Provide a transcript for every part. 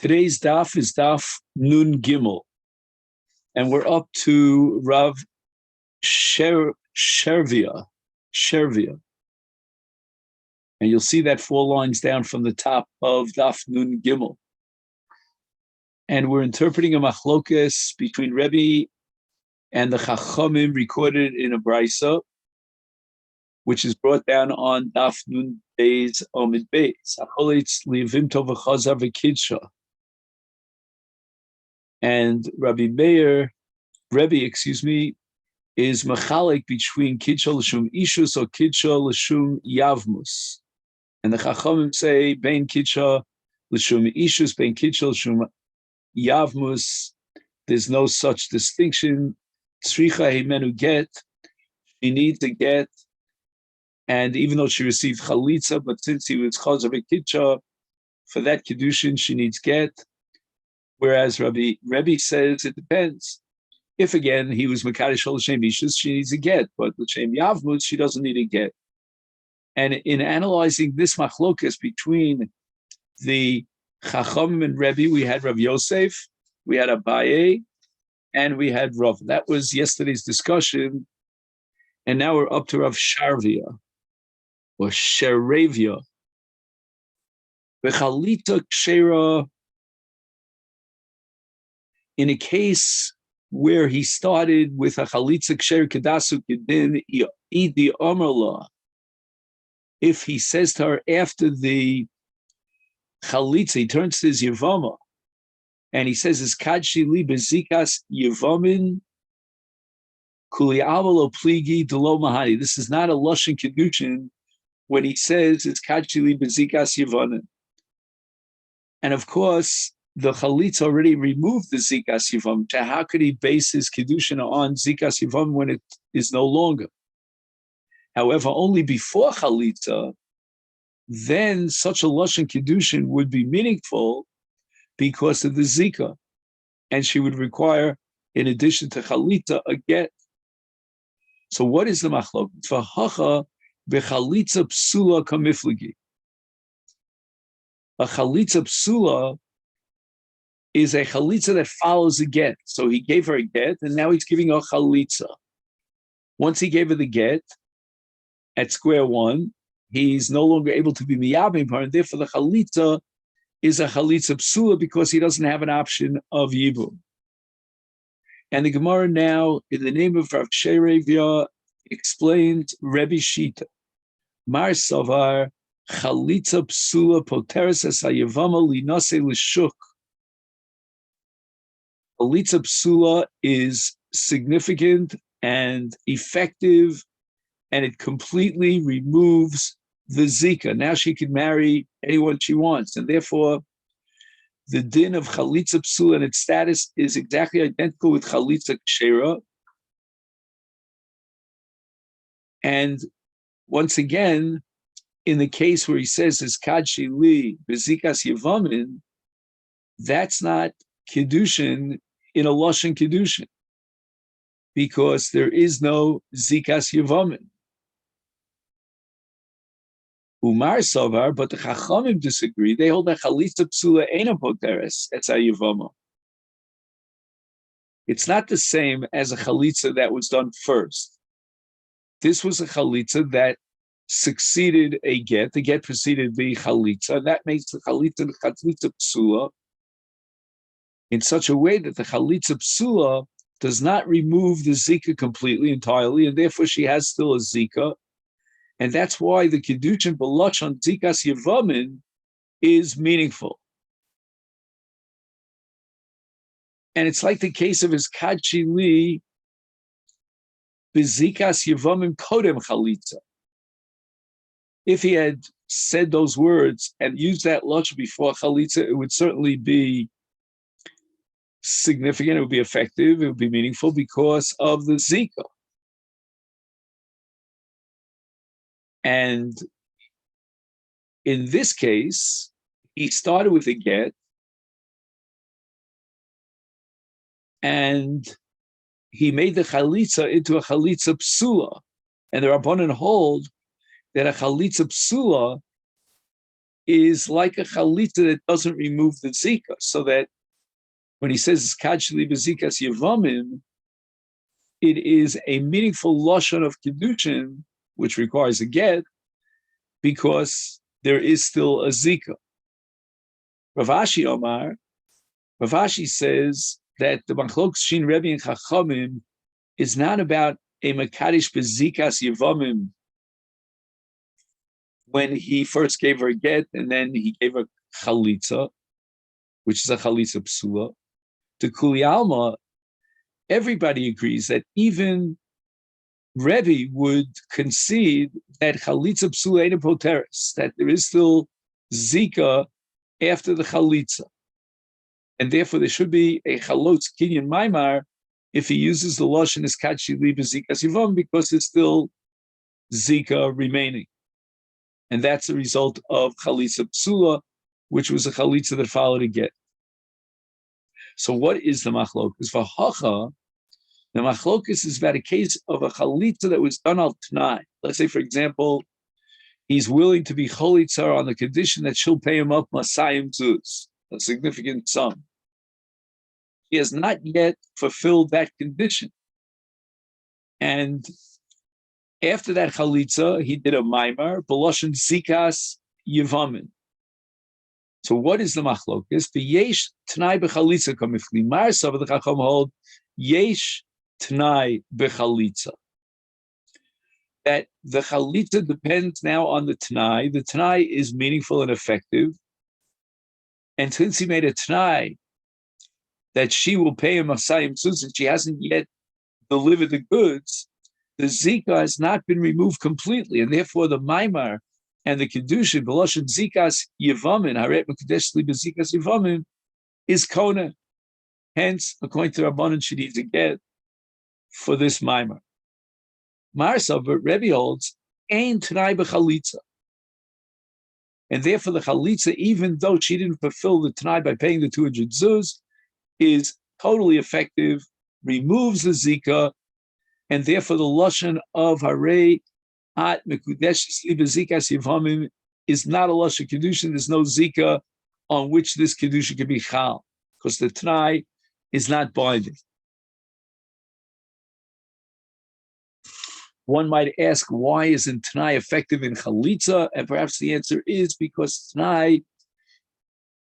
Today's daf is daf Nun Gimel, and we're up to Rav Shervia, and you'll see that 4 lines down from the top of daf Nun Gimel. And we're interpreting a machlokes between Rebbe and the Chachamim recorded in a brisa, which is brought down on daf Nun Beis Omid Beis. Acholitz liyavim tov v'chazar v'kidsha. And Rebbe, is machalik between kidsha l'shum ishus or kidsha l'shum yavmus. And the Chachamim say, bein kidsha l'shum ishus, bein kidsha l'shum yavmus. There's no such distinction. Tzricha himenu get, she needs a get. And even though she received chalitza, but since he was chazar v'kidsha, for that kiddushin, she needs get. Whereas Rebbe says it depends. If again he was mekadosh l'shem ishus, she needs a get, but l'shem yavmut she doesn't need a get. And in analyzing this machlokas between the Chachamim and Rebbe, we had Rav Yosef, we had Abaye, and we had Rav. That was yesterday's discussion, and now we're up to Rav Sharvia or Sheravia. V'chalita kshera. In a case where he started with a chalitza ksher kedasu kedin idi omerla, if he says to her after the chalitza, he turns to his Yevamot, and he says, "Is kadshi li bezikas Yevamin kuli avalo pligi delo mahani." This is not a lashon kedushin when he says, "Is kadshi li bezikas Yevamin," and of course, the chalitza already removed the zikas yivam. How could he base his kedushin on zikas yivam when it is no longer? However, only before chalitza, then such a lashon kedushin would be meaningful because of the zika, and she would require, in addition to chalitza, a get. So, what is the machlok? V'hacha b'chalitza psula kamiflagi. A chalitza psula is a chalitza that follows a get. So he gave her a get, and now he's giving her a chalitza. Once he gave her the get, at square one, he's no longer able to be miyabim her, and therefore the chalitza is a chalitza psula because he doesn't have an option of yibum. And the Gemara now, in the name of Rav Sherevia, explains Rebbe Shita. Mar Savar chalitza psula poteres es hayevama linase l'shuk. Chalitza psula is significant and effective, and it completely removes the zika. Now she can marry anyone she wants, and therefore the din of chalitza psula and its status is exactly identical with chalitza kshera. And once again, in the case where he says is kadshi li bezikas yevamin, that's not kiddushin in a lashon kiddushin, because there is no zikas yevamin. Umar savar, but the Chachamim disagree. They hold that chalitza psula eina poteres etz hayevama. It's not the same as a chalitza that was done first. This was a chalitza that succeeded a get. The get preceded the chalitza. That makes the chalitza psula in such a way that the chalitza psula does not remove the zika completely, entirely, and therefore she has still a zika. And that's why the kiddushin b'lach on zikas yevamin is meaningful. And it's like the case of his kadshi li b'zikas yevamin kodem chalitza. If he had said those words and used that lashon before chalitza, it would certainly be significant, it would be effective, it would be meaningful because of the zika. And in this case, he started with a get, and he made the chalitza into a chalitza psula. And the Rabbanan hold that a chalitza psula is like a chalitza that doesn't remove the zika, so that when he says kachli bezikas yevamim, it is a meaningful lashon of kedushin, which requires a get, because there is still a zika. Rav Ashi Omar, Rav Ashi says that the machlokes shin Rebbe and Chachamim is not about a mekadosh bezikas yevamim when he first gave her a get and then he gave her chalitza, which is a chalitza psula. To Kuli Alma, everybody agrees that even Rebbe would concede that chalitza psula ain't a poteris, that there is still zika after the chalitza. And therefore there should be a chalotz kinyan maimar if he uses the lashon as kachi li bezikas yivam, because there's still zika remaining. And that's the result of chalitza psula, which was a chalitza that followed a get. So what is the machlokus? For hacha, the machlokus is about a case of a chalitza that was done al t'nai. Let's say, for example, he's willing to be cholitzar on the condition that she'll pay him up masayim zuz, a significant sum. He has not yet fulfilled that condition. And after that chalitza, he did a maimar, b'loshen zikas yevamin. So what is the machlokus? The yesh t'nai b'chalitza kamifli. Marsav the chacham hold yesh t'nai b'chalitza. That the chalitza depends now on the t'nai. The t'nai is meaningful and effective. And since he made a t'nai that she will pay him masayim tzuz, and she hasn't yet delivered the goods, the zika has not been removed completely, and therefore the maimar and the kedushin b'loshen zikas yevamin haret mekadesh li b'zikas yevamin is kona. Hence, according to Rabbanan, she needs a get for this maimar. Marsa, but Rebbe holds ain t'nai b'chalitza, and therefore the chalitza, even though she didn't fulfill the t'nai by paying the 200 zuz, is totally effective, removes the zika, and therefore the lashon of harei at mekudeshes li b'zikas yevamim is not a lashon kedushin. There's no zika on which this kedushin can be chal, because the t'nai is not binding. One might ask, why isn't t'nai effective in chalitza? And perhaps the answer is because t'nai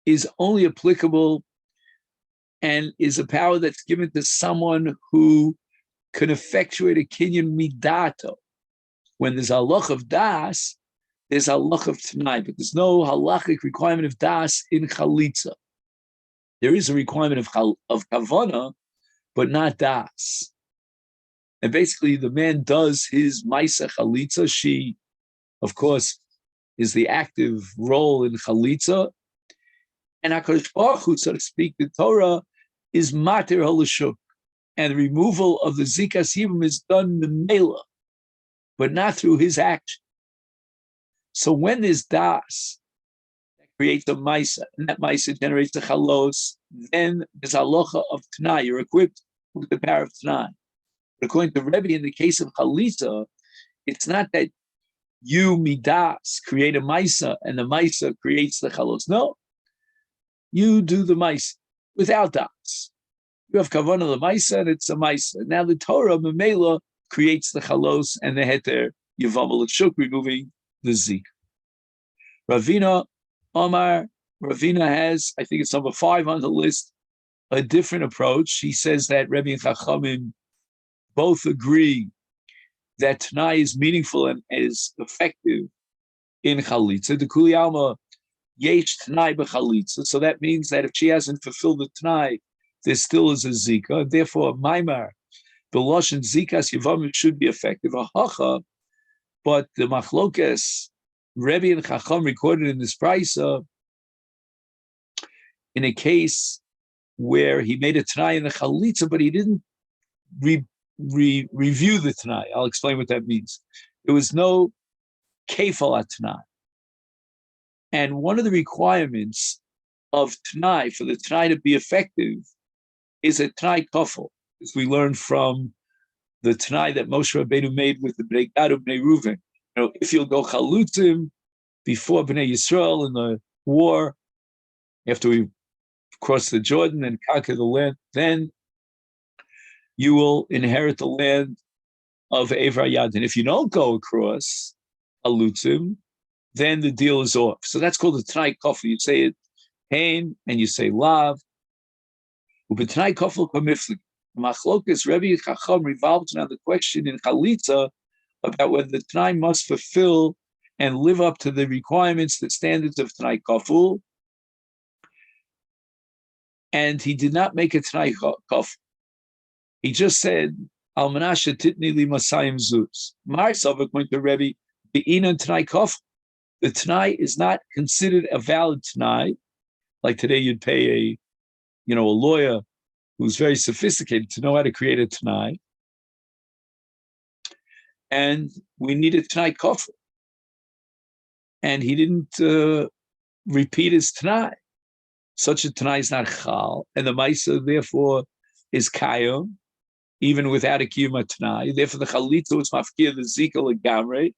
is only applicable and is a power that's given to someone who can effectuate a kinyan midato. When there's a halach of das, there's a halach of t'nai, but there's no halachic requirement of das in chalitza. There is a requirement of kavana, but not das. And basically, the man does his maisa chalitza. She, of course, is the active role in chalitza. And HaKadosh Baruch Hu, so to speak, the Torah is matir halashuk. And the removal of the zikas yibum is done memela, but not through his action. So when there's das, that creates a maisa, and that maisa generates the chalos, then there's halacha of t'nai. You're equipped with the power of t'nai. But according to Rebbe, in the case of chalitza, it's not that you midas create a maisa and the maisa creates the chalos. No, you do the maisa without das. You have kavanah the maisa and it's a maisa. Now the Torah memela creates the chalos and the heter yevamot shuk, removing the zik. Ravina Omar, Ravina has, I think it's number 5 on the list, a different approach. She says that Rebbe and Chachamim both agree that t'nai is meaningful and is effective in chalitza. The Kuli Alma yesh t'nai b'chalitza. So that means that if she hasn't fulfilled the t'nai, there still is a zika. And therefore, maimar, b'loshen zikas yevamim should be effective. A hacha, but the machlokes, Rebbe and Chacham recorded in this brisa, in a case where he made a t'nai in the chalitza, but he didn't review the t'nai. I'll explain what that means. There was no kefal at t'nai. And one of the requirements of t'nai, for the t'nai to be effective, is a t'nai kafel, as we learned from the t'nai that Moshe Rabbeinu made with the Bnei Gad and Bnei Reuven. If you'll go chalutzim, before Bnei Yisrael in the war, after we cross the Jordan and conquer the land, then you will inherit the land of Evar Yad. And if you don't go across Alutzim, then the deal is off. So that's called the Tanai Kofel. You say it Hain and you say Lav. But Tanai Kofel Kamiflik. Machlokas Rebbe Chacham revolves around the question in Chalitza about whether the Tanai must fulfill and live up to the requirements, the standards of Tanai Kofel. And he did not make a Tanai Kofel. He just said, Al Menashe Titni Li Masayim Zuz. Marsav, according to Rebbe, the Inan Tanai Kofel. The Tanai is not considered a valid Tanai. Like today, you'd pay a lawyer who's very sophisticated to know how to create a Tanai. And we needed Tanai Kofel. And he didn't repeat his Tanai. Such a Tanai is not Chal. And the Maisa, therefore, is Kayom, even without a Kiyuma Tanai. Therefore, the Chalitza was Mafkir, the Zika Legamre.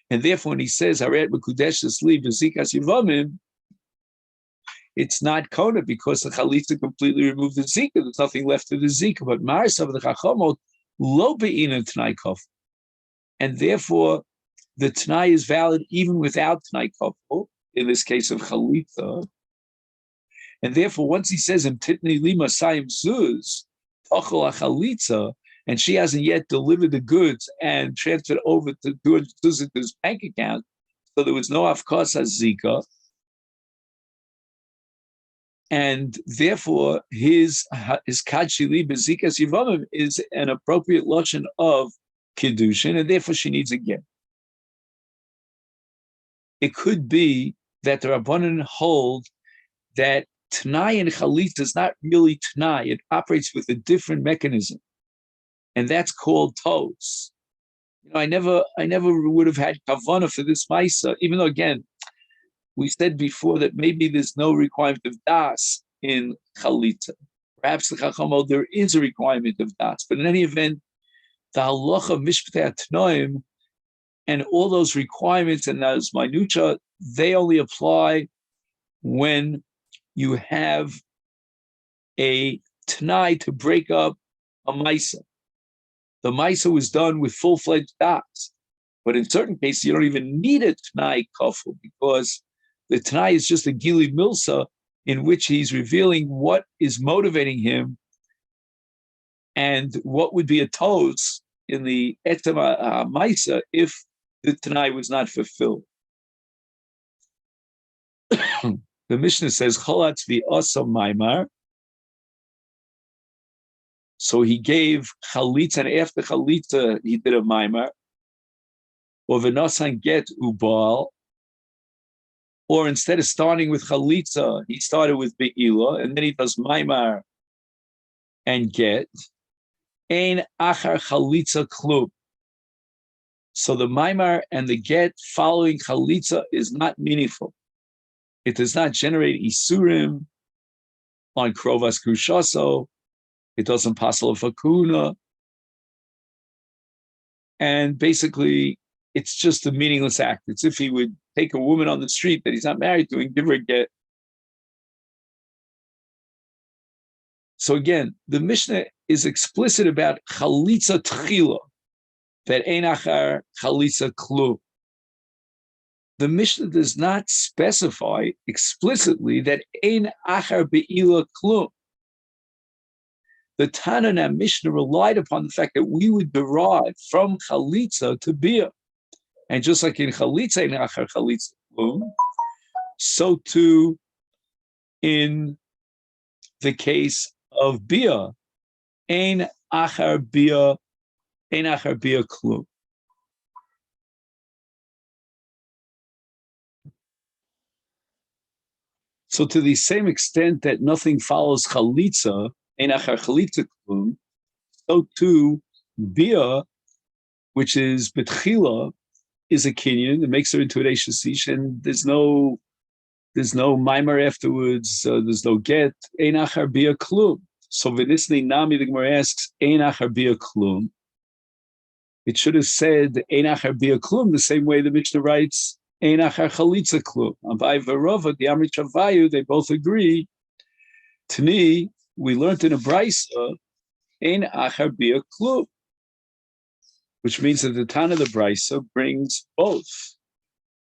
And therefore, when he says, Haret Mekudeshes Li, V'zikas Yevamim, it's not Kona because the Chalitza completely removed the Zika. There's nothing left of the Zika. But Marisav, the Chachamot, Lo Be'ina Tanai Kofel. And therefore, the Tanai is valid even without Tanai Kofel, in this case of Chalitza. And therefore, once he says, Titni Lima Sayim Zuz, Tachol Chalitza, and she hasn't yet delivered the goods and transferred over to do his bank account, so there was no Afkasa Zika. And therefore, his Kadshili Bezikas Yivamim is an appropriate lotion of Kiddushin, and therefore she needs a get. It could be that the Rabbanan hold that Tanai and Chalitza is not really Tanai. It operates with a different mechanism. And that's called Tos. I never would have had Kavanah for this Maisa, even though, again, we said before that maybe there's no requirement of Das in Chalitza. Perhaps the Chacham, there is a requirement of Das. But in any event, the halacha of Mishpatei Atnoim and all those requirements and those minutia, they only apply when you have a Tanai to break up a Maisa. The Maisa was done with full-fledged Das. But in certain cases, you don't even need a Tanai Kofel because the Tanai is just a Gili Milsa in which he's revealing what is motivating him and what would be a Tos in the Etzem Maisa if the Tanai was not fulfilled. The Mishnah says, Cholatz v'asa maimar. So he gave Chalitza, and after Chalitza, he did a maimar. Or v'nasan get ubal. Or instead of starting with Chalitza, he started with Be'ila, and then he does maimar and get. Ein achar Chalitza klub. So the maimar and the get following Chalitza is not meaningful. It does not generate isurim on krovas kushaso. It doesn't passel a fakuna. And basically, it's just a meaningless act. It's if he would take a woman on the street that he's not married to and give her a get. So again, the Mishnah is explicit about chalitza tchila, that ein achar chalitza klum. The Mishnah does not specify explicitly that ein achar be'ila klum. The Tana Mishnah relied upon the fact that we would derive from chalitza to bia. And just like in chalitza, ein achar chalitza klum, so too in the case of bia, ein achar bia klum. So to the same extent that nothing follows chalitza, ein achar chalitza klum, so too bia, which is betchila, is a kinyan. It makes her into an eishasish, and there's no mimer afterwards. There's no get. Ein achar bia klum. So v'nisni nami, the Gemara asks, ein achar bia klum. It should have said ein achar bia klum the same way the Mishnah writes ein achar chalitza klum. Avai v'rova, the Amrit Shavayu, they both agree. Tani, we learned in a brisa, ein achar bia klum, which means that the Tana of the brisa brings both.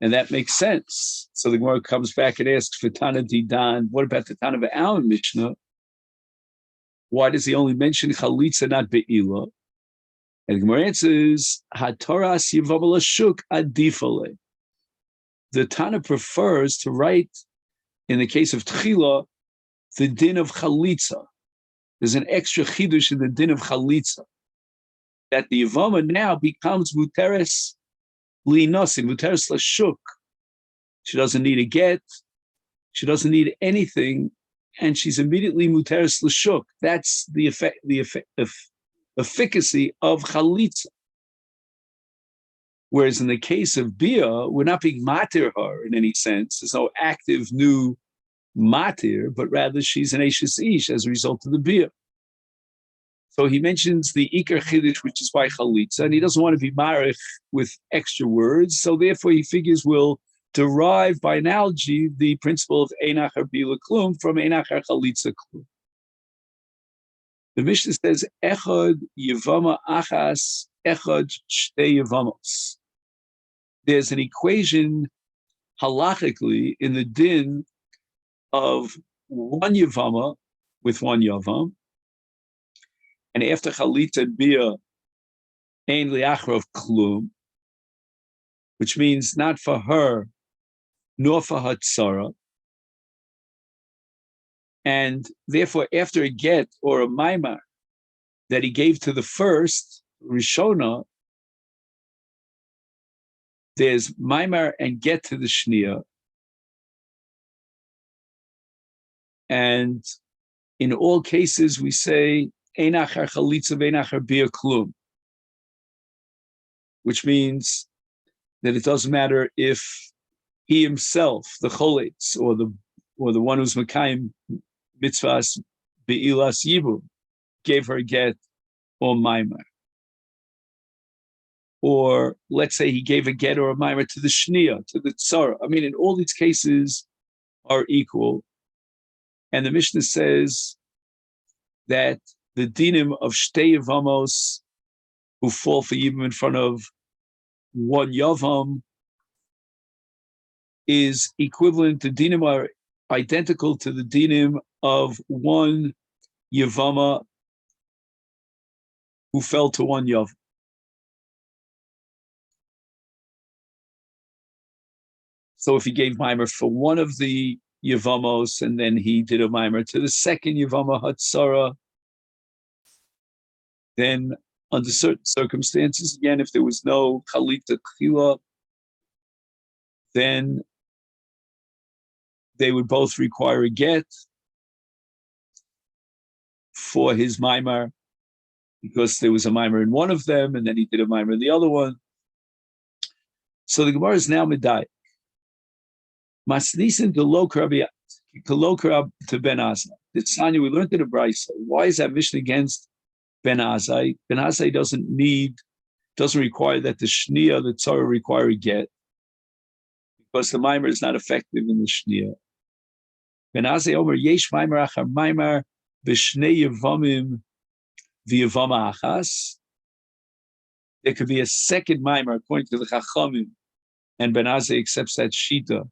And that makes sense. So the Gemara comes back and asks for Tana Didan, what about the Tana of our Mishnah? Why does he only mention chalitza, not be'ila? And the Gemara answers, Hatoras Yevamot Shuk adifale. The Tana prefers to write, in the case of Tchila, the din of chalitza. There's an extra chidush in the din of chalitza, that the Yevama now becomes muteres li'nasi, muteres lashuk. She doesn't need a get, she doesn't need anything, and she's immediately muteres lashuk. That's the efficacy of chalitza. Whereas in the case of bia, we're not being matir her in any sense. There's no active new matir, but rather she's an eishes ish as a result of the bia. So he mentions the ikar chiddush, which is by chalitza, and he doesn't want to be marich with extra words. So therefore, he figures we'll derive by analogy the principle of einachar bila klum from einachar chalitza klum. The Mishnah says echad yevama achas echad shtei yevamos. There's an equation halachically in the din of one yevama with one yavam, and after chalitza and bia, ein liachrav klum, which means not for her nor for her tzara. And therefore, after a get or a maimar that he gave to the first, Rishona, there's maimar and get to the shnia. And in all cases, we say, einachar chalitza v'einachar bia klum, which means that it doesn't matter if he himself, the choletz, or the one who's mekayim mitzvahs be'ilas yibum, gave her a get or maimar. Or let's say he gave a get or a maimar to the shnia, to the tzara. I mean, in all these cases are equal. And the Mishnah says that the dinim of shtei yevamos who fall for yibum in front of one yavam is equivalent to dinim, are identical to the dinim of one yevama who fell to one yavam. So if he gave maimer for one of the yevamos and then he did a maimer to the second yevama hatzara, then under certain circumstances, again, if there was no chalita chila, then they would both require a get for his maimar, because there was a maimar in one of them, and then he did a maimar in the other one. So the Gemara is now medayik. Masnisin to lokra to Ben Azai. The Sanya, we learned in the Brisa. Why is that mission against Ben Azai? Ben Azai doesn't require that the shnia, the tzara, require a get, because the maimar is not effective in the shnia. Ben Azai Omer yesh maimar achar maimar b'shnei yevamim v'yevama achas. There could be a second maimar according to the Chachamim, and Ben Azai accepts that shita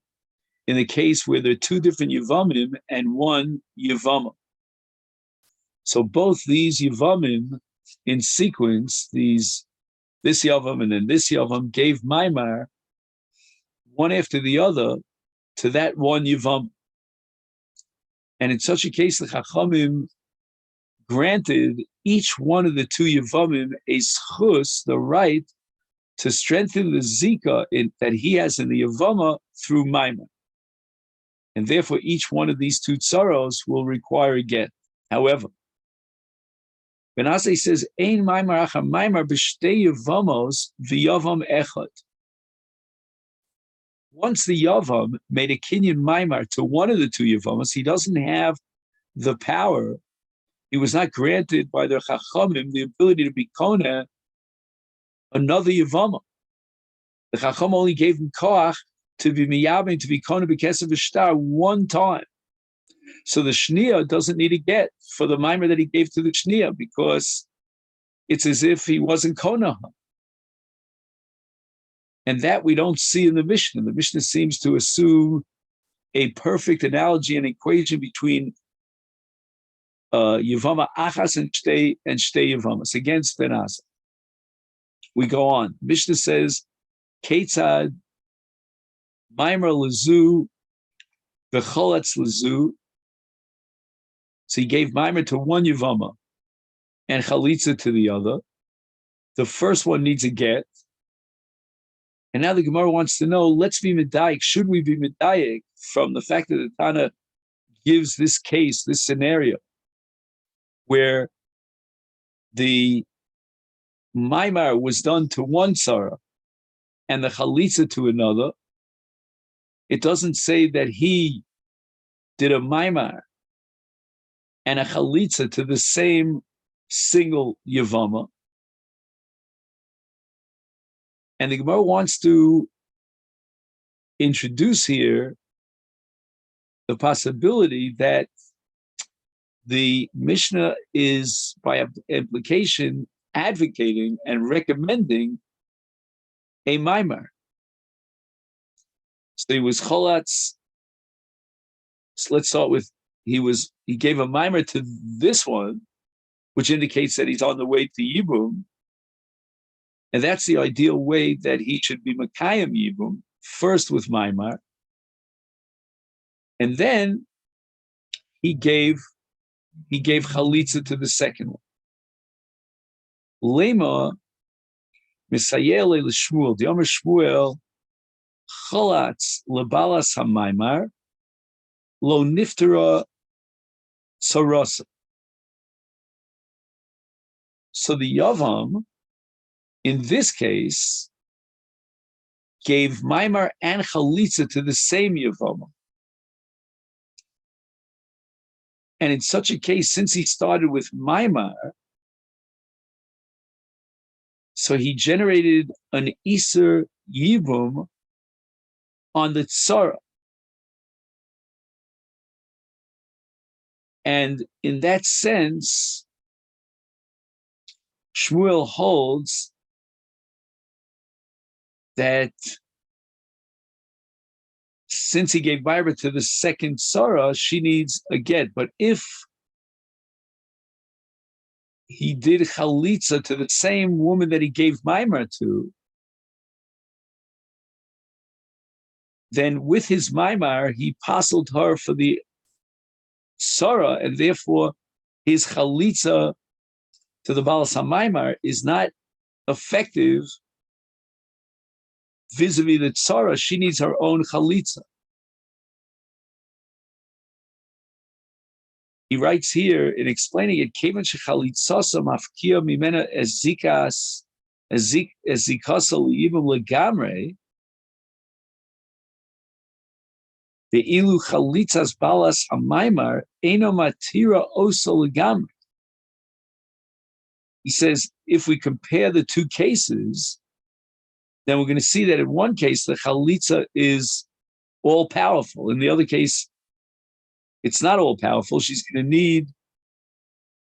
in the case where there are two different yevamim and one yevama. So both these yevamim in sequence, this yavam and then this yavam, gave maimar one after the other to that one yavam. And in such a case, the Chachamim granted each one of the two yevamim a schus, the right to strengthen the zika that he has in the yevama through maimar. And therefore, each one of these two tsaros will require a get. However, Ben Azai says, "Ein maimar achar maimar b'shtei yevamos v'yavam echad." Once the yavam made a kinyan maimar to one of the two yavamos, he doesn't have the power. He was not granted by the chachamim the ability to be koneh another yavama. The chacham only gave him koach to be miyabim, to be kona b'kesav v'shtar one time. So the shnia doesn't need a get for the mimer that he gave to the shnia, because it's as if he wasn't kona. And that we don't see in the Mishnah. The Mishnah seems to assume a perfect analogy and equation between Yevama Achas and Shtei Yevamas against Benasa. We go on. Mishnah says, Ketzad, Maimer Lazu, V'cholatz Lazu. So he gave Maimer to one Yevama and Chalitza to the other. The first one needs a get. And now the Gemara wants to know, let's be medayik. Should we be medayik from the fact that the Tana gives this case, this scenario, where the Maimar was done to one Sarah and the Chalitza to another? It doesn't say that he did a Maimar and a Chalitza to the same single Yevama. And the Gemara wants to introduce here the possibility that the Mishnah is, by implication, advocating and recommending a Maimar. So he was Cholatz. So let's start with, he gave a Maimar to this one, which indicates that he's on the way to Yibum. And that's the ideal way that he should be Makayim Yibum, first with Maimar. And then he gave Chalitza to the second one. Lema Misayele l'Shmuel, the Omer Shmuel, Cholatz lebalas hamaimar, lo niftera tzarasa. So the Yavam, in this case, gave Maimar and Chalitza to the same Yavam. And in such a case, since he started with Maimar, so he generated an Iser Yibum on the Tzara. And in that sense, Shmuel holds that since he gave Maimar to the second Tzara, she needs a get. But if he did Chalitza to the same woman that he gave Maimar to, then with his Maimar, he pasaled her for the Tzara, and therefore his Chalitza to the Balas HaMaimar is not effective vis-a-vis the Tzara. She needs her own Chalitza. He writes here in explaining it, Kevan shechalitzasa mafkia mimena ezikasa liyibum legamre, ve'ilu chalitzas balas hamaimar eno matira oso legamre. He says, if we compare the two cases, then we're going to see that in one case, the chalitza is all-powerful. In the other case, it's not all-powerful. She's going to need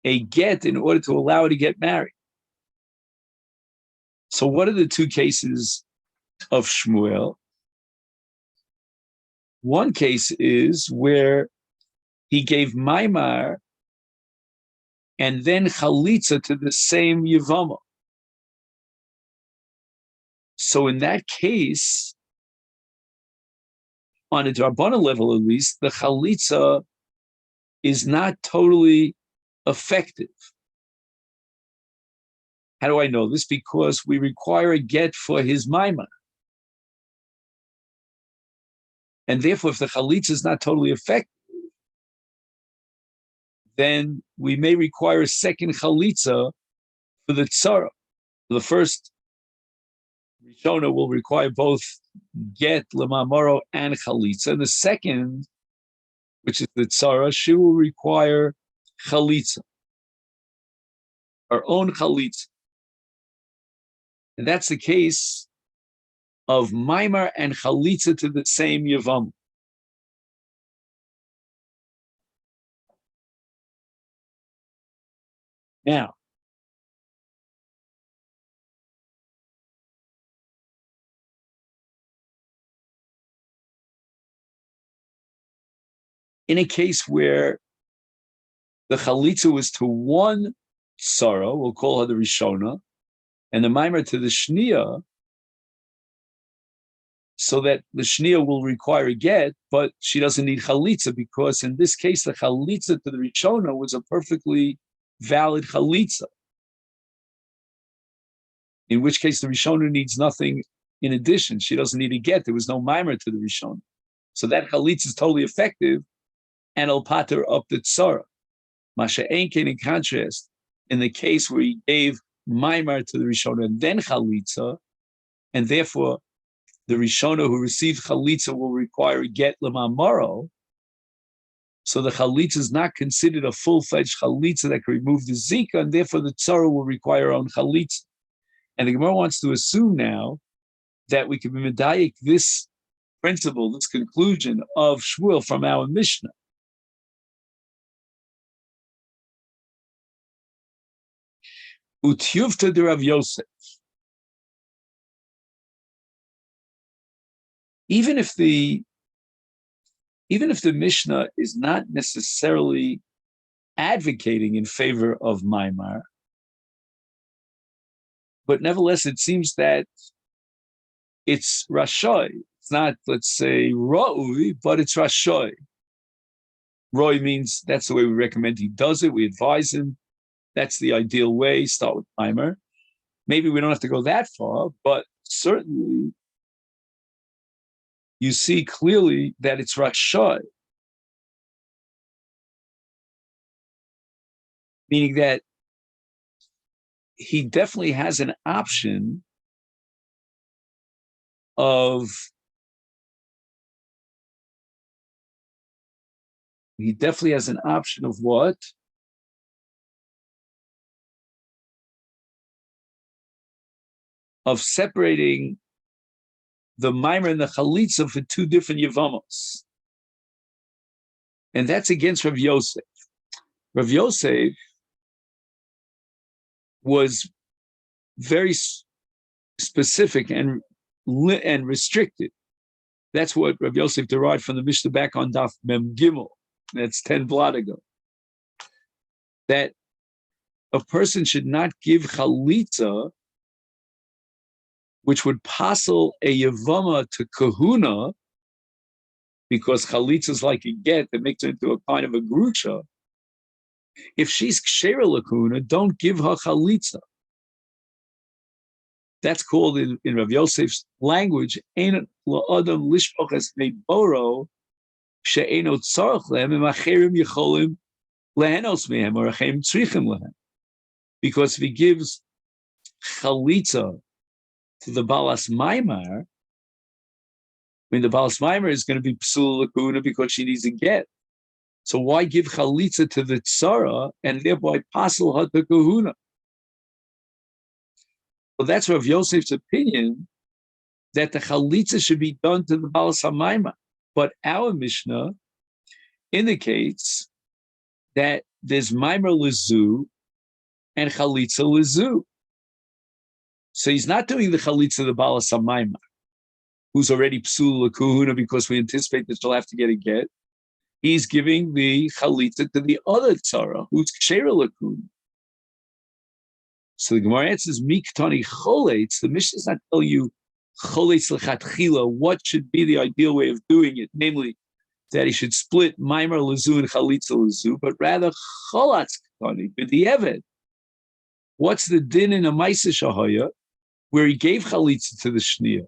a get in order to allow her to get married. So what are the two cases of Shmuel? One case is where he gave Maimar and then Chalitza to the same Yevama. So in that case, on a Drabana level at least, the Chalitza is not totally effective. How do I know this? Because we require a get for his Maimar. And therefore, if the Chalitza is not totally effective, then we may require a second Chalitza for the Tzara. The first Rishona will require both get, Lemamoro, and Chalitza. And the second, which is the Tzara, she will require Chalitza, her own Chalitza. And that's the case of Maimar and Chalitza to the same Yevamot. Now, in a case where the Chalitza was to one Tzara, we'll call her the Rishona, and the Maimar to the Shnia, so that the Shnia will require a get, but she doesn't need Chalitza, because in this case, the Chalitza to the Rishona was a perfectly valid Chalitza. In which case, the Rishona needs nothing in addition. She doesn't need a get. There was no Maimar to the Rishona. So that Chalitza is totally effective, and it'll pater up the Tzara. Masha Einkein, in contrast, in the case where he gave Maimar to the Rishona and then Chalitza, and therefore the Rishona who received Chalitza will require a get Lamamaro, so the Chalitza is not considered a full-fledged Chalitza that can remove the Zika, and therefore the Tzara will require her own Chalitza. And the Gemara wants to assume now that we can be medayik this principle, this conclusion of Shmuel from our Mishnah. Utyuvta de Rav Yosef. Even if the Mishnah is not necessarily advocating in favor of Maimar, but nevertheless, it seems that it's Rashoy. It's not, let's say, Ra'ui, but it's Rashoy. Roy means that's the way we recommend he does it. We advise him. That's the ideal way. Start with Maimar. Maybe we don't have to go that far, but certainly you see clearly that it's Rashoy. Meaning that he definitely has an option of what? Of separating the Maimar and the Chalitza for two different Yevamos. And that's against Rav Yosef. Rav Yosef was very specific and restricted. That's what Rav Yosef derived from the Mishnah back on Daf Mem Gimel. That's 10 blot ago. That a person should not give Chalitza, which would passel a Yevama to Kahuna, because Chalitza is like a get that makes her into a kind of a Grusha. If she's Kshera Lakuna, don't give her Chalitza. That's called in Rav Yosef's language, Ein la'adam lishpoches meiboro she'eno tzarech lehem acherim yicholim lehenos mehem or acherim tzrichim lehem. Because if he gives Chalitza to the Balas Maimar, the Balas Maimar is going to be Psul Lakuna because she needs a get. So why give Chalitza to the Tzara and thereby Pasal her to Kahuna? Well, that's Rav Yosef's opinion, that the Chalitza should be done to the Balas HaMaimar. But our Mishnah indicates that there's Maimar Lezu and Chalitza Lezu. So he's not doing the Chalitza to the Balas HaMaimar, who's already Psul Kahuna because we anticipate that she'll have to get a get. He's giving the Chalitza to the other Tzara, who's Kshera Lakuna. So the Gemara answers, Miktani Choletz. The Mishnah does not tell you Choletz Lechatchila, what should be the ideal way of doing it, namely that he should split Maimar Lezu and Chalitza Lezu, but rather Cholatz Ktani, B'di'evet. What's the din in a Maisa Shahaya where he gave Chalitza to the Shnia?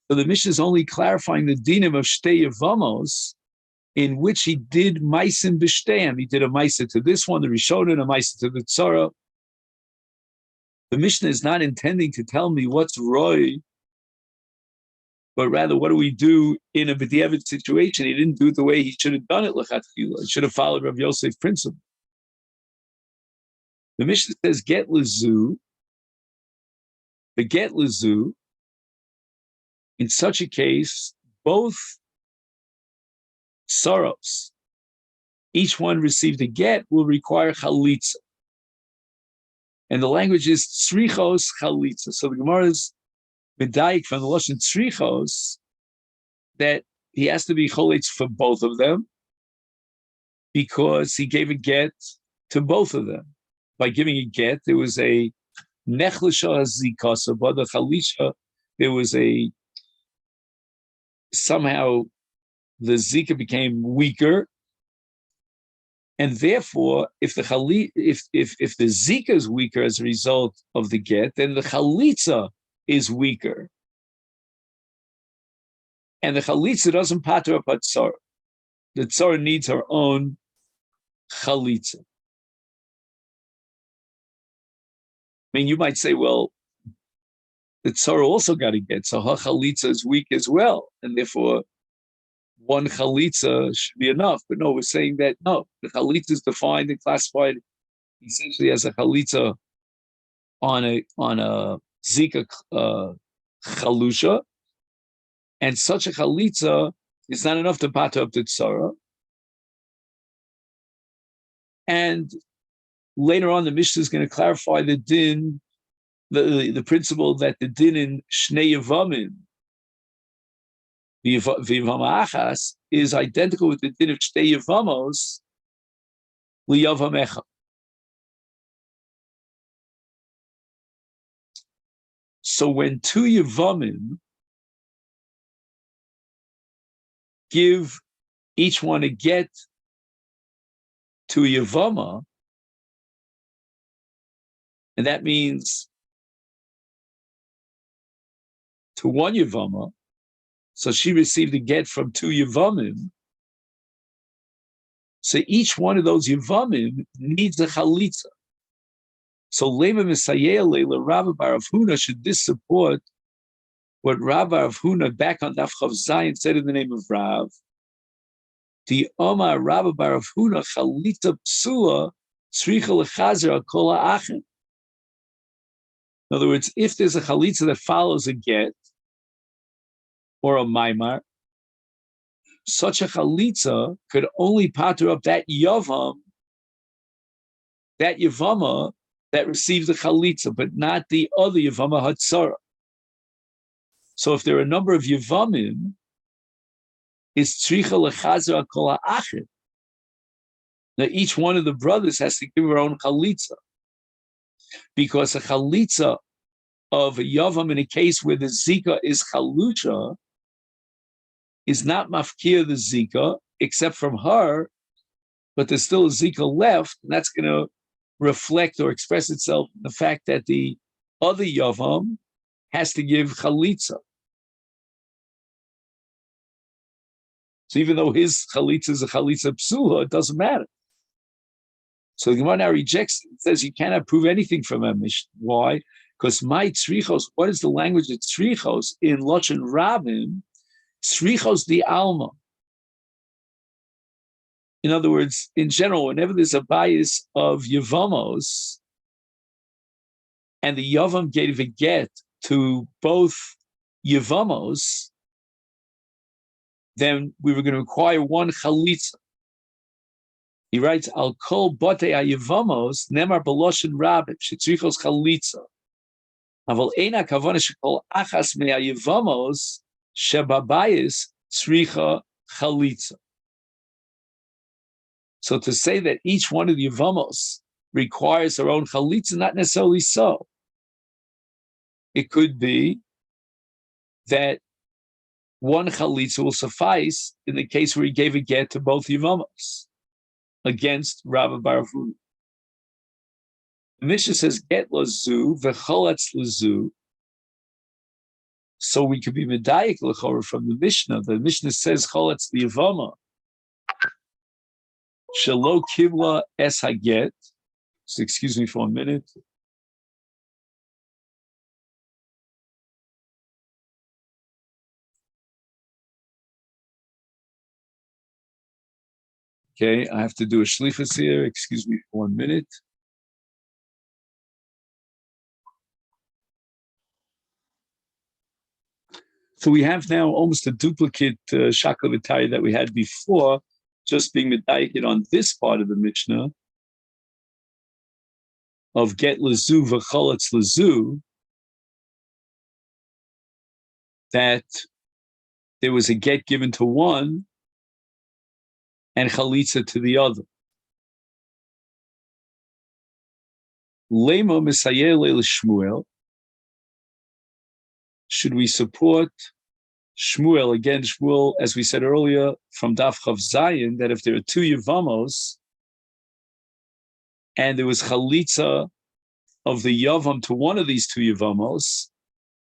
So the Mishnah is only clarifying the dinim of Shtei Yevamos, in which he did Maisim B'Shteim. He did a Maisa to this one, the Rishon, and a Maisa to the Tzara. The Mishnah is not intending to tell me what's Roy, but rather what do we do in a B'di'evet situation? He didn't do it the way he should have done it, L'chatchila. He should have followed Rav Yosef's principle. The Mishnah says, get Lezu. The get Lezu In such a case, both sorrows, each one received a get, will require chalitza. And the language is tzrichos chalitza. So the Gemara is medayik from the Lashon tzrichos that he has to be chalitz for both of them because he gave a get to both of them. By giving a get, there was a nechlisha zikasa, but the chalisha, there was a somehow the zika became weaker, and therefore, if the if the zika is weaker as a result of the get, then the chalitza is weaker, and the chalitza doesn't pater up a tzara. The tzara needs her own chalitza. I mean, you might say, well, the tzara also got to get, so her chalitza is weak as well, and therefore one chalitza should be enough. But no, we're saying that no, the chalitza is defined and classified essentially as a chalitza on a zika chalusha, and such a chalitza is not enough to pata up the tzara. And later on, the Mishnah is going to clarify the din, the principle that the din in Shnei Yevamim, the Yevama Achas, is identical with the din of Shnei Yevamos, Liyavam Echa. So when two Yevamim give each one a get to a Yevama, and that means to one Yevama, so she received a get from two Yevamim. So each one of those Yevamim needs a chalitza. So Lema Misayeh Leila Rabbi Bar Huna, should this support what Rabbi Bar Huna back on Daf Chav Zayin said in the name of Rav? The Omar Rabbi Bar Huna chalitza psula tzricha lechazer kol ha'achim. In other words, if there's a chalitza that follows a get or a maimar, such a chalitza could only pater up that yavam, that yavama that receives the chalitza, but not the other yavama hatzara. So if there are a number of yavamim, is tzricha lechazer kol ha'achim. Now each one of the brothers has to give her own chalitza, because a chalitza of a yavam in a case where the zika is chalucha is not mafkir the zika, except from her, but there's still a zika left, and that's going to reflect or express itself in the fact that the other yavam has to give chalitza. So even though his chalitza is a chalitza psula, it doesn't matter. So the Gemara now rejects it, says you cannot prove anything from a Mishnah. Why? Because my tzrichos, what is the language of tzrichos in Lashon Rabim? Tzrichos di alma. In other words, in general, whenever there's a bias of Yevamos, and the Yavam gave a get to both Yevamos, then we were going to require one chalitza. He writes, Al kol bote ha-Yevamos, nemar b'loshen rabim, shetzrichos chalitza. Aval eina kavana shekol achas me-ha-Yevamos, shebabayis tzricha chalitza. So to say that each one of the Yevamos requires their own chalitza, not necessarily so. It could be that one chalitza will suffice in the case where he gave a get to both Yevamos against Rabbi Bar Huna. The Mishnah says, get lazu, v'cholatz lazu. So we could be medayik l'chorah from the Mishnah. The Mishnah says, cholatz the Yevama. Shelo kibla es haget. So excuse me for a minute. Okay, I have to do a shlichus here. Excuse me for 1 minute. So we have now almost a duplicate shakla v'tari that we had before, just being medayik on this part of the Mishnah of get lezu v'cholatz lezu, that there was a get given to one and chalitza to the other. Lema misayele l'Shmuel. Should we support Shmuel? Again, Shmuel, as we said earlier, from Daf Chav Zayin, that if there are two Yevamos and there was chalitza of the Yavam to one of these two Yevamos,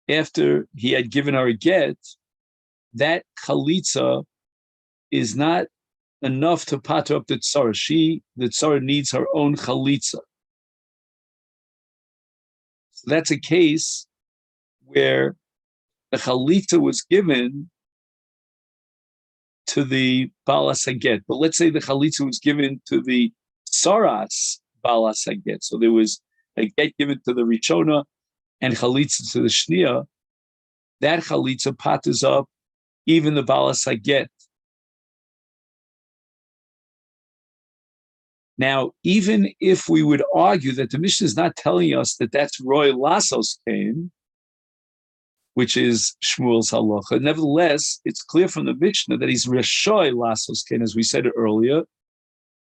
after he had given her a get, that chalitza is not enough to pater up the tzara. The tzara needs her own chalitza. So that's a case where the chalitza was given to the balas haget. But let's say the chalitza was given to the tzaras balas haget. So there was a get given to the Rishona and chalitza to the Shnia. That chalitza paters up even the balas haget. Now, even if we would argue that the Mishnah is not telling us that that's Roy Lassos came, which is Shmuel's halacha, nevertheless, it's clear from the Mishnah that he's Reshoy Lassos came, as we said earlier,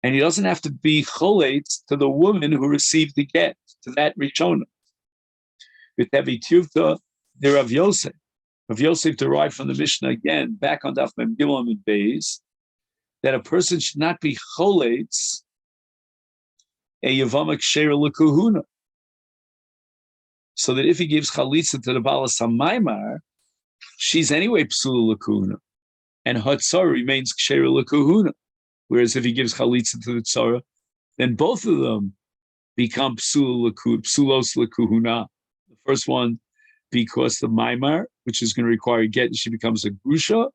and he doesn't have to be choletz to the woman who received the get, to that Rishona. With Heavy Tuvta, the Rav Yosef. Rav Yosef derived from the Mishnah again, back on Daf Mem Gimel and Beis, that a person should not be choletz a Yevamot Ksheira L'Kuhuna. So that if he gives chalitza to the Balas HaMaimar, she's anyway Psula L'Kuhuna. And her tzara remains Ksheira L'Kuhuna. Whereas if he gives chalitza to the tzara, then both of them become Psulos L'Kuhuna. The first one, because the Maimar, which is going to require a get, and she becomes a Grusha.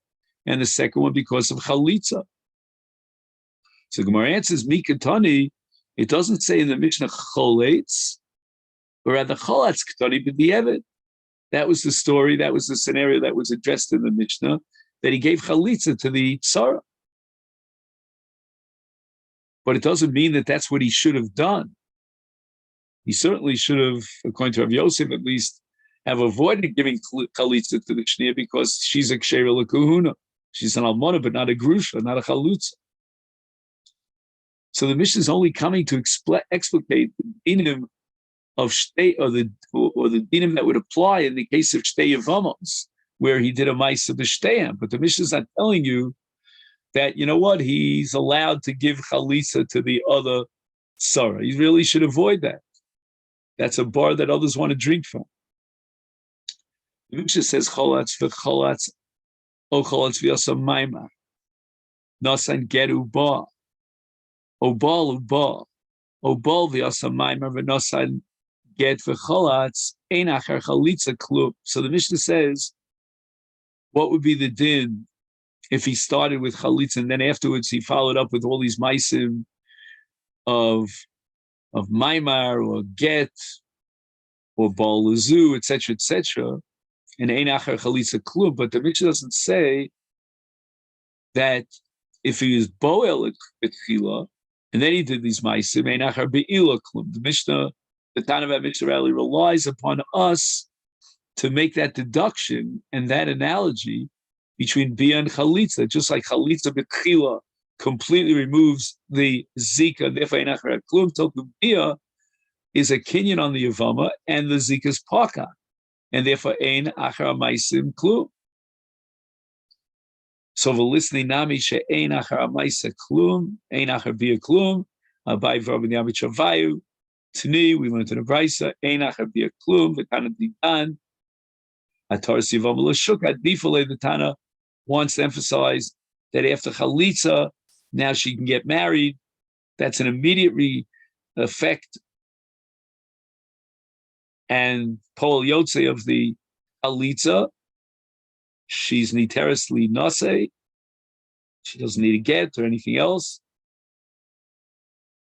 And the second one, because of chalitza. So Gemara answers, Mikatani, it doesn't say in the Mishnah choletz, but rather cholatz ketani b'di'evet. That was the story, that was the scenario that was addressed in the Mishnah, that he gave chalitza to the tzara. But it doesn't mean that that's what he should have done. He certainly should have, according to Rav Yosef, at least have avoided giving chalitza to the shnia because she's a ksheira l'kuhuna. She's an almana, but not a grusha, not a chalutza. So the Mishnah is only coming to explicate the dinim of shtei, or the dinim that would apply in the case of shtei yevamos, where he did a ma'aseh b'shteihem. But the Mishnah is not telling you that, you know what, he's allowed to give chalitza to the other tzara. He really should avoid that. That's a bar that others want to drink from. The Mishnah says cholatz v'cholatz o cholatz v'yasa maimar nasan geru ba. Obal v'yasa maimar v'nosan get v'cholatz ein achar chalitza klub. So the Mishnah says, what would be the din if he started with chalitza and then afterwards he followed up with all these maisim of maimar or get or bal lezu, etc., etc., and ein achar chalitza klub? But the Mishnah doesn't say that if he was boel at chila, and then he did these ma'asim, ein achar be'ila klum. The Mishnah, the Tana Mishnah rally relies upon us to make that deduction and that analogy between bia and chalitza. Just like chalitza b'chila completely removes the zika, therefore ein achar klum, toku bia is a kinyan on the yavama, and the zika is paka, and therefore ein achar ma'asim klum. So v'lisnei nami she'ein achar ma'aseh klum, ein achar bia klum, abai v'rabban yamit shavayu, tani, we went to the Brisa, ein achar bia klum, v'tana didan, atar sivam l'shuk, adifale, the Tana wants to emphasize that after chalitza, now she can get married. That's an immediate effect and pol yotze of the chalitza. She's niteresly nase. She doesn't need a get or anything else.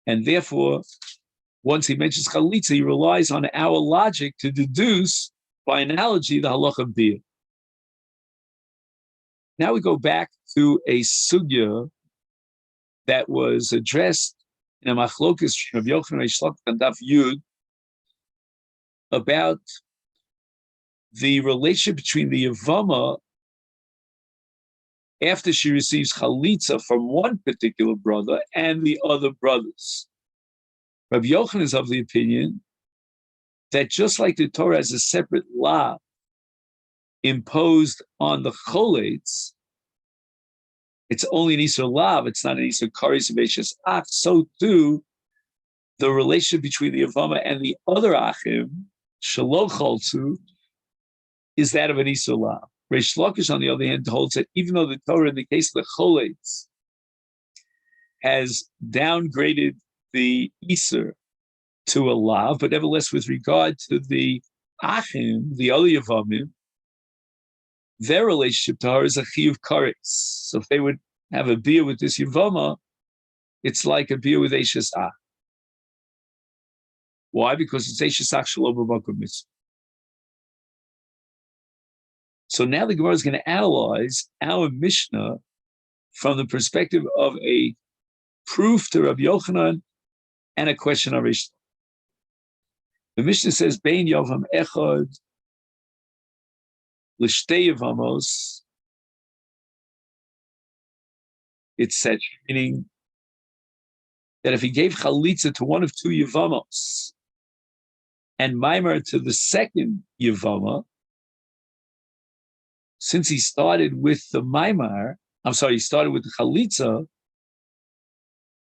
And therefore, once he mentions chalitza, he relies on our logic to deduce, by analogy, the halacha bia. Now we go back to a sugya that was addressed in a machlokes of Yochanan Reish Lakish and Daf Yud about the relationship between the Yevamot after she receives chalitza from one particular brother and the other brothers. Rabbi Yochanan is of the opinion that just like the Torah has a separate law imposed on the cholates, it's only an Isur Lav, it's not an Isur Karis Beishas Ach, so too, the relationship between the Yevamot and the other Achim, Shelo Choltzu, is that of an Isur Lav. Reish Lakish, on the other hand, holds that even though the Torah, in the case of the cholates, has downgraded the Isur to a Lav, but nevertheless, with regard to the Achim, the other Yevamim, their relationship to her is a chiyuv kares. So if they would have a beer with this Yevamah, it's like a beer with Eishes Ach. Why? Because it's Eishes Ach Shalom B'Makom Mitzvah. So now the Gemara is going to analyze our Mishnah from the perspective of a proof to Rabbi Yochanan and a question of Reish. The Mishnah says, Bein Yavam Echad L'shtei Yevamos. It's said, meaning that if he gave chalitza to one of two Yevamos and Maimar to the second Yevama, since he started with the Maimar, he started with the chalitza,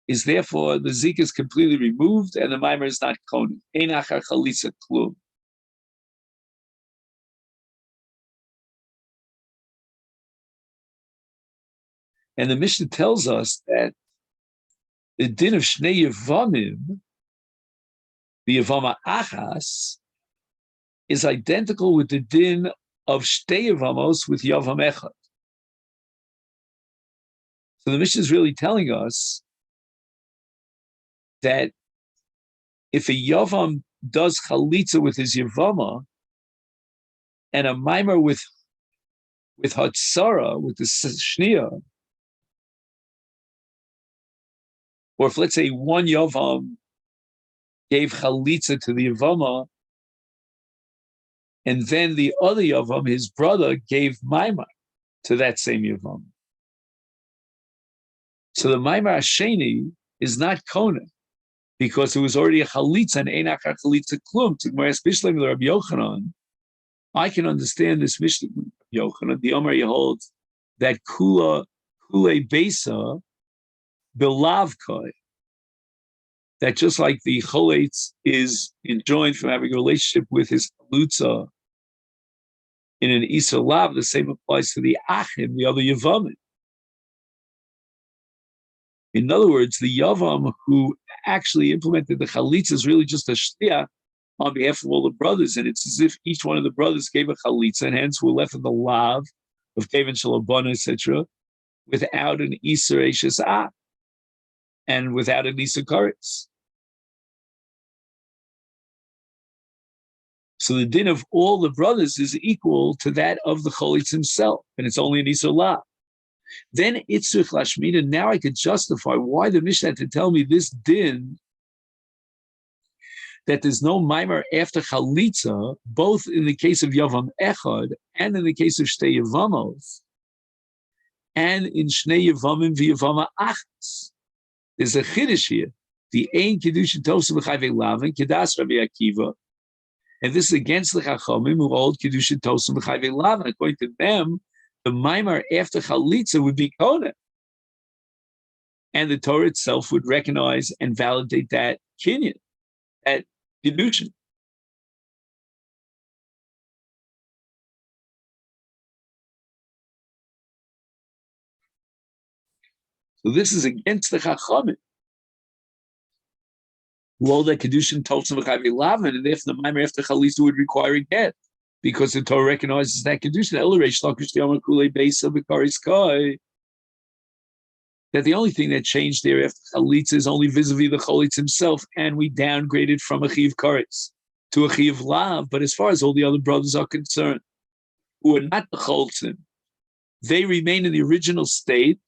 is therefore the zik is completely removed and the Maimar is not kohen. Ein achar chalitza klum. And the Mishnah tells us that the din of Shnei Yevamim, the Yevama Achas, is identical with the din of Shtei Yevamos with Yavam Echad. So the Mishnah is really telling us that if a Yavam does chalitza with his Yevama and a Maimer with Hatzara, with the Shniya, or if, let's say, one Yavam gave chalitza to the Yevama, and then the other Yavam, his brother, gave Maimar to that same Yavam. So the Maimar Hasheni is not kohen, because it was already a chalitza, and ein achar chalitza klum. To Gemara's Bishlam Rabbi Yochanan, I can understand this Mishnah Rabbi Yochanan. The Omer holds that kule besa belavkai, that just like the cholates is enjoined from having a relationship with his chalutza in an Isur Lav, the same applies to the Achim, the other Yevamim. In other words, the Yavam who actually implemented the chalitza is really just a shliach on behalf of all the brothers, and it's as if each one of the brothers gave a chalitza, and hence we're left in the Lav of Kevin Shalabana, etc., without an Isur Eishes Ach, and without an Isur Karetz. So the din of all the brothers is equal to that of the Cholitz himself, and it's only an Isur Lav. Then Itzrich Lashmina, now I could justify why the Mishnah had to tell me this din, that there's no Maimar after Chalitza, both in the case of Yavam Echad and in the case of Shtei Yevamos, and in Shnei Yevamim v'Yavama Achas. There's a chiddush here. The Ein Kedushin Tosim B'Chayvei Lavin, Kedas Rabbi Akiva, and this is against the Chachamim who hold Kedushin Tosim B'Chayvei Lavin. According to them, the Maimar after Chalitza would be kohen, and the Torah itself would recognize and validate that kinyan, that kedushin. So this is against the Chachamim who hold that kedushin tosim v'chayvei lavin, and if the Maimar after Chalitza would require a get, because the Torah recognizes that kedushin. Reish Lakish Yom Kulei Beisa B'Karis Kai. That the only thing that changed there after Chalitza is only vis-a-vis the Cholitz himself, and we downgraded from a Chiv Karetz to a Chiv Lav. But as far as all the other brothers are concerned, who are not the Cholitzim, they remain in the original state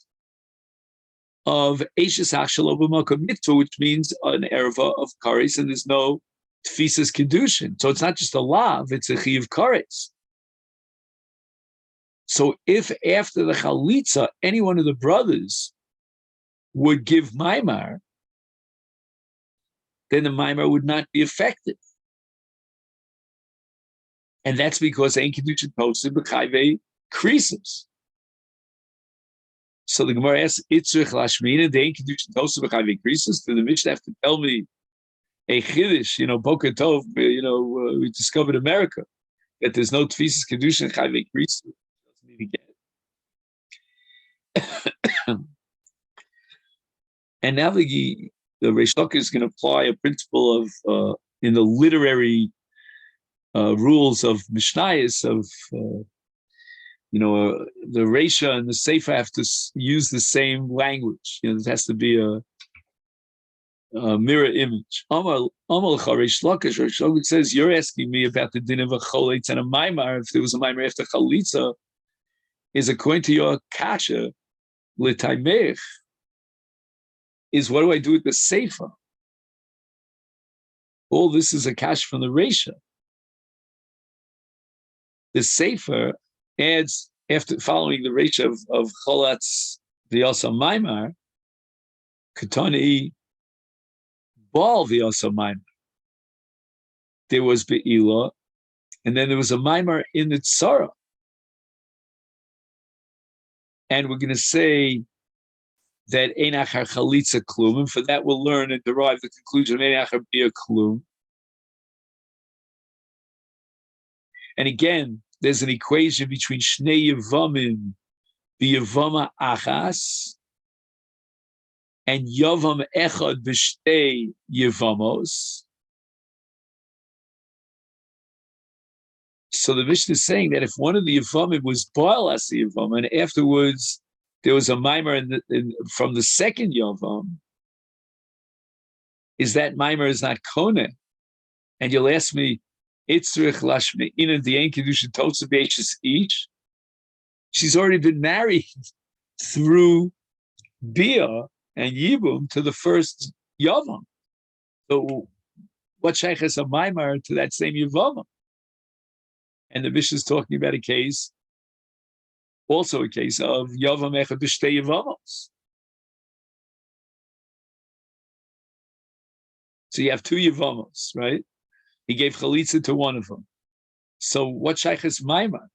of Eishes Hachshel B'Makom Mitzvah, which means an erva of kares, and there's no tfisas kedushin. So it's not just a lav; it's a chiyuv kares. So if after the chalitza, any one of the brothers would give maimar, then the maimar would not be effective, and that's because ein kedushin posted b'chayvei krisos. So the Gemara asks, "Itzrich lashmina the ein kedushin posted b'chayvei krisos." Do the Mishnah have to tell me a chiddush? Boker Tov. We discovered America that there's no tfisas kedushin chayvei krisos. Doesn't need to get. And now the Reish Lakish is going to apply a principle of in the literary rules of Mishnayos of the Reisha and the Sefer have to use the same language. There has to be a mirror image. Reish Lakish says, you're asking me about the din of a choletz and a maimar. If there was a maimar after chalitza, is according to your kasha l'taimech, is what do I do with the Sefer? All this is a kasha from the Reisha. The Sefer adds, after following the Reisha of cholatz v'yasa maimar, katani bal v'yasa maimar. There was be'ilah, and then there was a maimar in the tzara. And we're going to say that ein achar chalitza klum, and for that we'll learn and derive the conclusion ein achar bia klum. And again, there's an equation between shnei yevamim, the yevama achas, and yavam echad b'shtei yevamos. So the Mishnah is saying that if one of the yevamim was boil as the yevam, and afterwards there was a mimer from the second yavam, is that mimer is not kone? And you'll ask me, Itzrich lashmeina the ein kedushin totza b'eishes each. She's already been married through bia and yibum to the first yavam. So what shaykh is a mimer to that same yavam? And the Mishnah is talking about a case, also a case of Yavam Echad B'Shtei Yevamos. So you have two Yevamos, right? He gave Chalitza to one of them. So what shaykh is Maimar?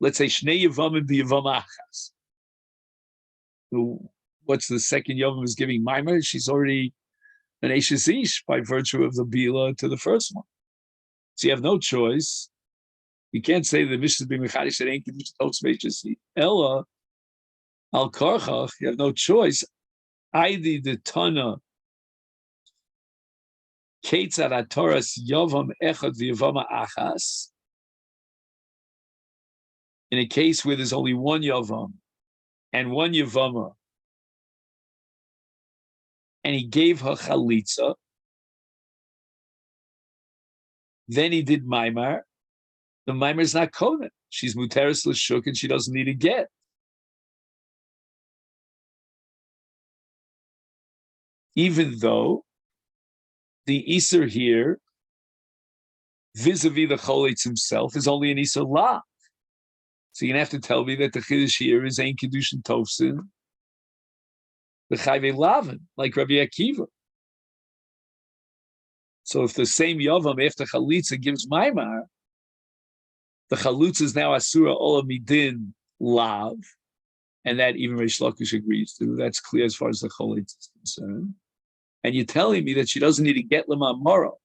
Let's say Shnei Yevamim B'Yevam Achas. What's the second Yavam is giving Maimar? She's already an Eishes Ish by virtue of the Bila to the first one. So you have no choice. You can't say the Mishnah being Mechadish that ain't Kedusha Totes Eishes Ish. Ella, Al Karchach, you have no choice. Aidi the Tana, Ketzad Atoras Yavam Echad V'Yavama Achas. In a case where there's only one Yavam and one Yavama, and he gave her chalitza, then he did maimar. The maimar is not kohen. She's muteris l'shuk, and she doesn't need a get. Even though the iser here, vis-a-vis the cholitz himself, is only an iser la. So you're going to have to tell me that the chiddush here is ein kedushin tofsin, the chayve lavin, like Rabbi Akiva. So if the same yavam after chalitza gives maimar, the chalitza is now asura ola midin lav, and that even Reish Lakish agrees to. That's clear as far as the chalitza is concerned. And you're telling me that she doesn't need to get lema moro.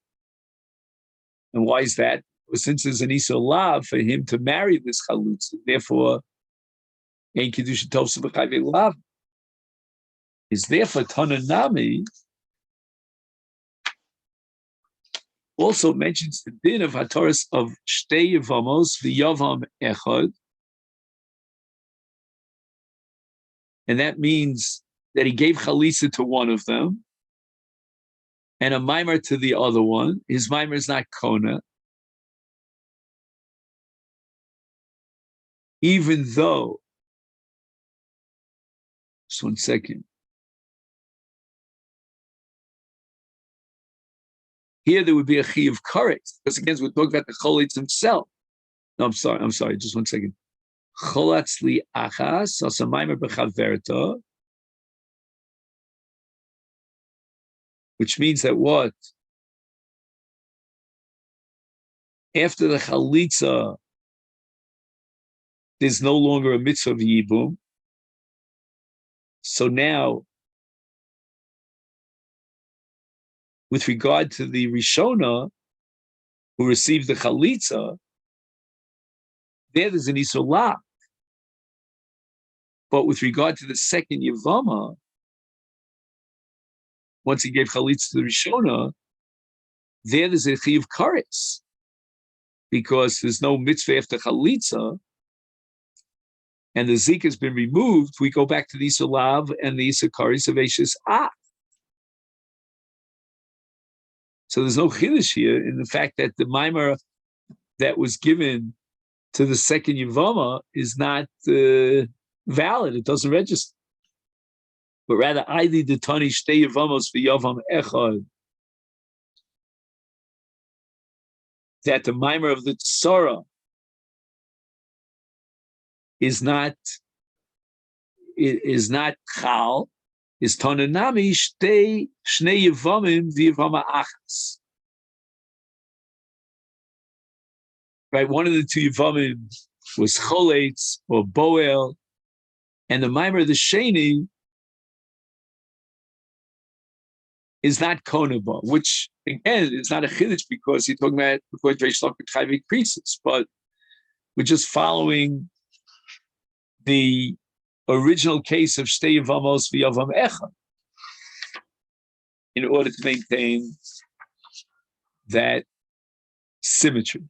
And why is that? Well, since there's an isa lav for him to marry this chalitza, therefore, ein kedusha tovsa b'chayve lav. Is therefore Tananami also mentions the din of Hataras of Shtei Yevamos v'Yavam Echad, and that means that he gave Chalisa to one of them and a mimer to the other one. His mimer is not Kona, even though, just 1 second. Here there would be a chi of kares, because again, we're talking about the cholitz himself. No, I'm sorry, just 1 second. Cholatz li achas, asamaymer bechaverta, which means that what? After the chalitza, there's no longer a mitzvah of yibum. So now, with regard to the Rishona, who received the chalitza, there's an isolah. But with regard to the second Yevama, once he gave chalitza to the Rishona, there's a chi of kares, because there's no mitzvah after chalitza, and the zik has been removed. We go back to the isolav and the isakaris of Eishes Ah. So there's no chiddush here in the fact that the mimer that was given to the second Yevama is not valid. It doesn't register. But rather, Aidi Detani Shtei Yevamos v'Yavam Echad, that the mimer of the Tzara is not Chal, is Tonanami Shtei Shnei Yevamim v'Yevama Achas. Right, one of the two Yevamim was Choletz or Boel, and the mimer of the Sheni is not Konaba, which again is not a chiddush because you're talking about before Reish Lakish Chayvik priests, but we're just following the original case of Shtei Yevamos v'Yavam Echad in order to maintain that symmetry.